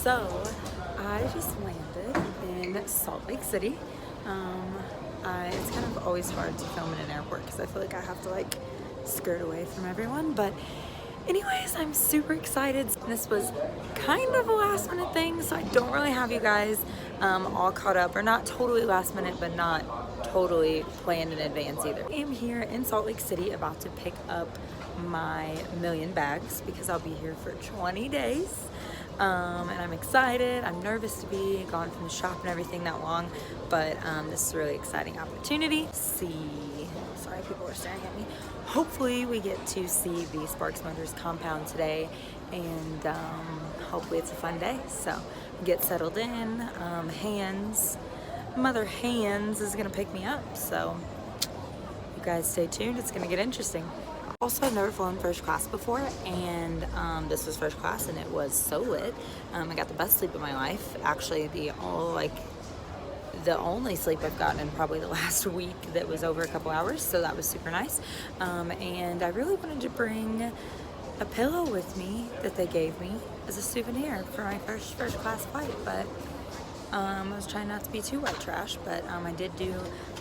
So, I just landed in Salt Lake City. It's kind of always hard to film in an airport because I feel like I have to like skirt away from everyone. But anyways, I'm super excited. This was kind of a last minute thing, so I don't really have you guys all caught up, or not totally last minute, but not totally planned in advance either. I am here in Salt Lake City about to pick up my 1,000,000 bags because I'll be here for 20 days. And I'm excited. I'm nervous to be gone from the shop and everything that long, but this is a really exciting opportunity. Sorry, people are staring at me. Hopefully we get to see the Sparks Motors compound today, and hopefully it's a fun day. So get settled in. Mother Hands is gonna pick me up, so you guys stay tuned. It's gonna get interesting. Also, I've never flown first class before, and this was first class, and it was so lit. I got the best sleep of my life. Actually, the only sleep I've gotten in probably the last week that was over a couple hours, so that was super nice. And I really wanted to bring a pillow with me that they gave me as a souvenir for my first class flight, but I was trying not to be too white trash, but I did do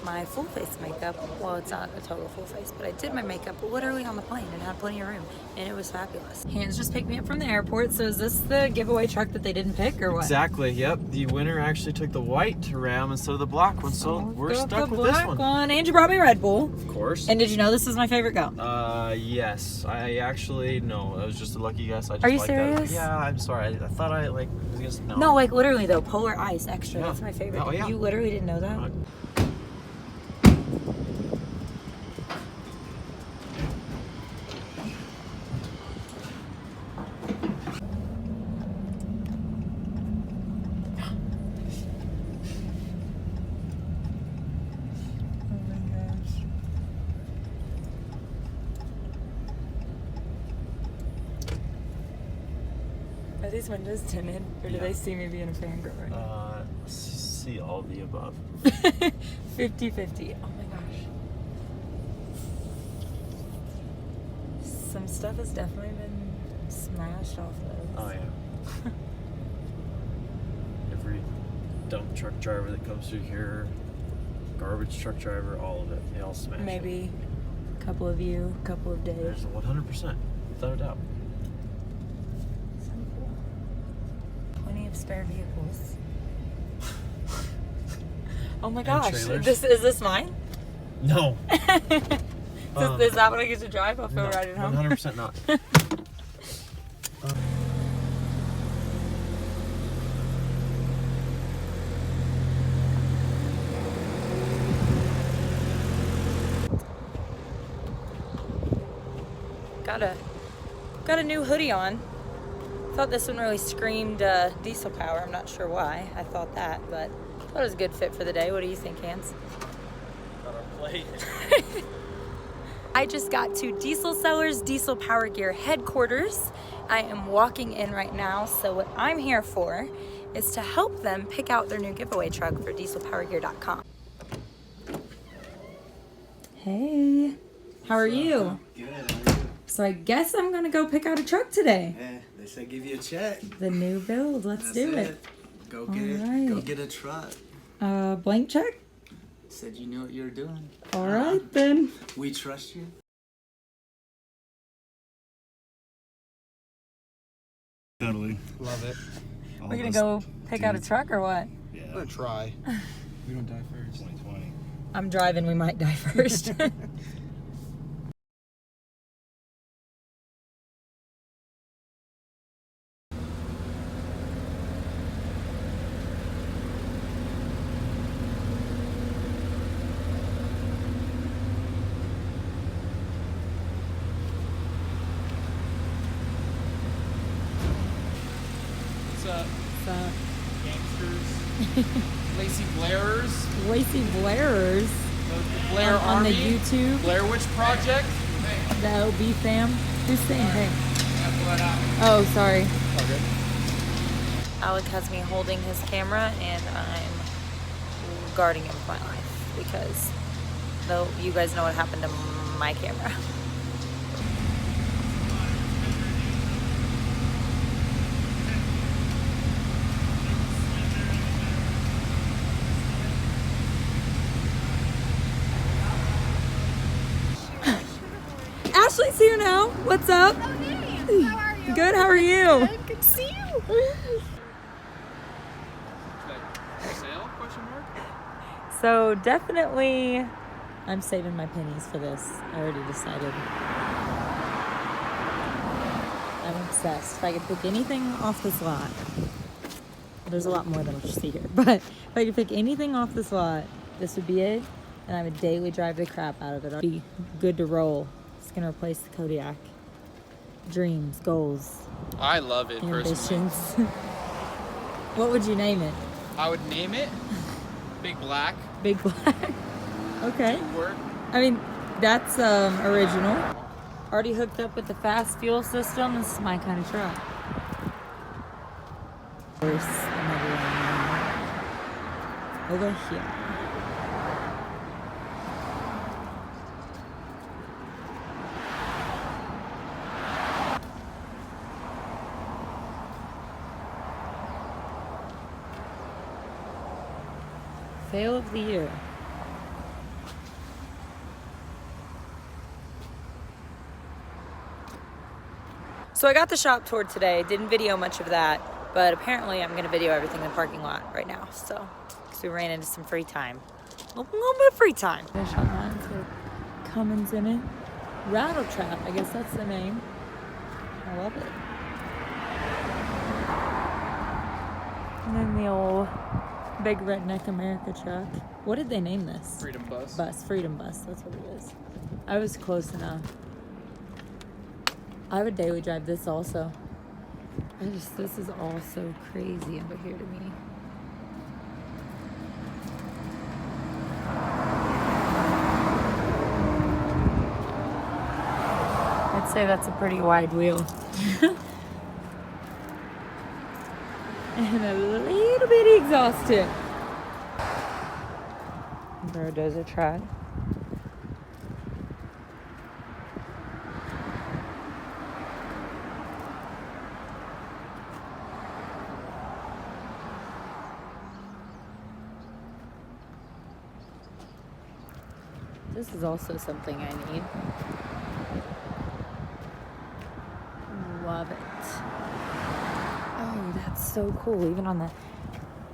my full face makeup. Well, it's not a total full face, but I did my makeup literally on the plane and had plenty of room, and it was fabulous. Hands just picked me up from the airport. So is this the giveaway truck that they didn't pick, or what? Exactly, yep. The winner actually took the white Ram instead of the black one, so we're stuck with this one. And you brought me Red Bull. Of course. And did you know this is my favorite go? Yes. I actually, no, that was just a lucky guess. I just Are you serious? Yeah, I'm sorry. I thought I was gonna, No, like literally though, Polar Ice Extra, that's my favorite. Oh, yeah. You literally didn't know that? Are these windows tinted, or do they see me being a fangirl right now? See all of the above. 50-50. Oh my gosh. Some stuff has definitely been smashed off those. Oh yeah. Every dump truck driver that comes through here, garbage truck driver, all of it, they all smash Maybe a couple of you, a couple of days. There's 100%, without a doubt. Plenty of spare vehicles. Oh my gosh, is this mine? No. Is that what I get to drive? I'll feel right at home. 100% not. Got a new hoodie on. Thought this one really screamed diesel power. I'm not sure why I thought that, but I thought it was a good fit for the day. What do you think, Hans? Got our plate. I just got to Diesel Sellers Diesel Power Gear headquarters. I am walking in right now, so what I'm here for is to help them pick out their new giveaway truck for dieselpowergear.com. Hey, how are you? Good, how are you? So I guess I'm gonna go pick out a truck today. Yeah, they said give you a check. The new build, let's do it. Go get it. Alright. Go get a truck. Blank check? Said you knew what you were doing. All right then. We trust you. Totally. Love it. We're gonna go pick out a truck or what? Yeah. I'm gonna try. We don't die first. 2020. I'm driving, we might die first. Gangsters. Lacey Blairers. Lacey Blairers. The Blair on Army. the YouTube. Blair Witch Project. The OB fam. Who's saying hey? Oh, sorry. Okay. Alec has me holding his camera, and I'm guarding him with my life because though you guys know what happened to my camera. actually see you now. What's up? Oh, hey. How are you? Good, how are you? Good to see you. Sale? Question mark? So definitely, I'm saving my pennies for this. I already decided. I'm obsessed. If I could pick anything off this lot, there's a lot more than what you see here, but if I could pick anything off this lot, this would be it, and I would daily drive the crap out of it. I'd be good to roll. It's gonna replace the Kodiak. Dreams, goals, I love it personally. ambitions. What would you name it? I would name it Big Black. Big Black. Okay. Work. I mean, that's original. Already hooked up with the fast fuel system. This is my kind of truck. There's another one over here. Fail of the year. So I got the shop tour today. Didn't video much of that, but apparently I'm gonna video everything in the parking lot right now. So, because we ran into some free time. A little bit of free time. Fish on that. It's got Cummins in it. Rattle Trap, I guess that's the name. I love it. And then the old Big Redneck America truck. What did they name this? Freedom Bus. Freedom Bus, that's what it is. I was close enough. I would daily drive this also. This is all so crazy over here to me. I'd say that's a pretty wide wheel. And a little bitty exhaust tip. Bulldozer truck. This is also something I need. Love it. Oh, that's so cool. Even on the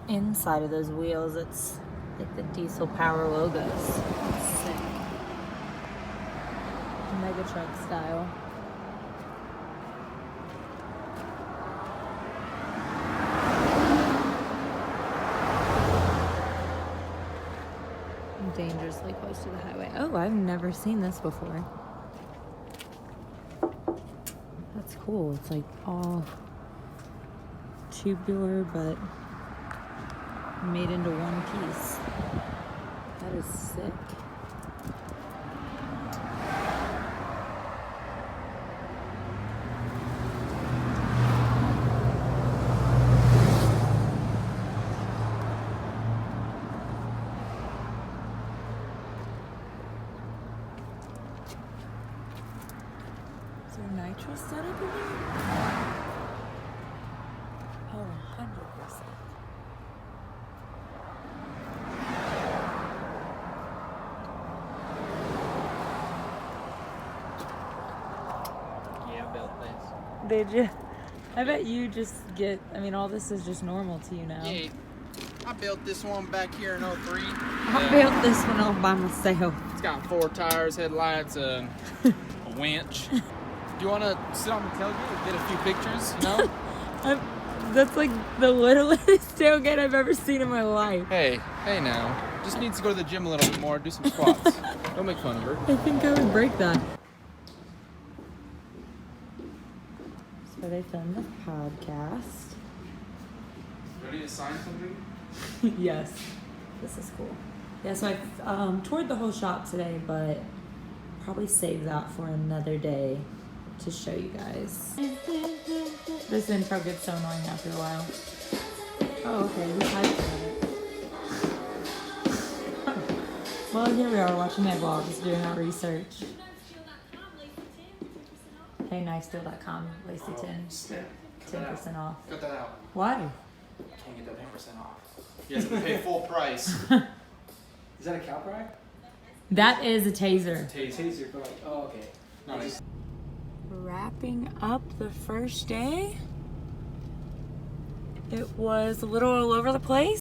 inside of those wheels, it's like the diesel power logos. That's sick. Mega truck style. Dangerously close to the highway. Oh, I've never seen this before. That's cool. It's like all tubular but made into one piece. That is sick. Is there nitrous setup in here? Oh, 100%. Yeah, I built this. Did you? I bet you just get, I mean, all this is just normal to you now. Yeah, I built this one back here in 03. I built this one all by myself. It's got 4 tires, headlights, a winch. Do you want to sit on the tailgate and get a few pictures? No? That's like the littlest tailgate I've ever seen in my life. Hey now. Just needs to go to the gym a little bit more, do some squats. Don't make fun of her. I think I would break that. So they filmed the podcast. Ready to sign something? Yes. This is cool. Yeah, so I toured the whole shop today, but probably save that for another day to show you guys. This intro gets so annoying after a while. Oh, okay, we typed on it. Well, here we are watching my vlogs, doing our research. Hey, knifesteal.com, Lacey 10% off. Cut that out. Why? Can't get that 10% off. You have to pay full price. Is that a cow pry? That is a taser. Taser for like, oh, okay. Nice. Wrapping up the first day. It was a little all over the place.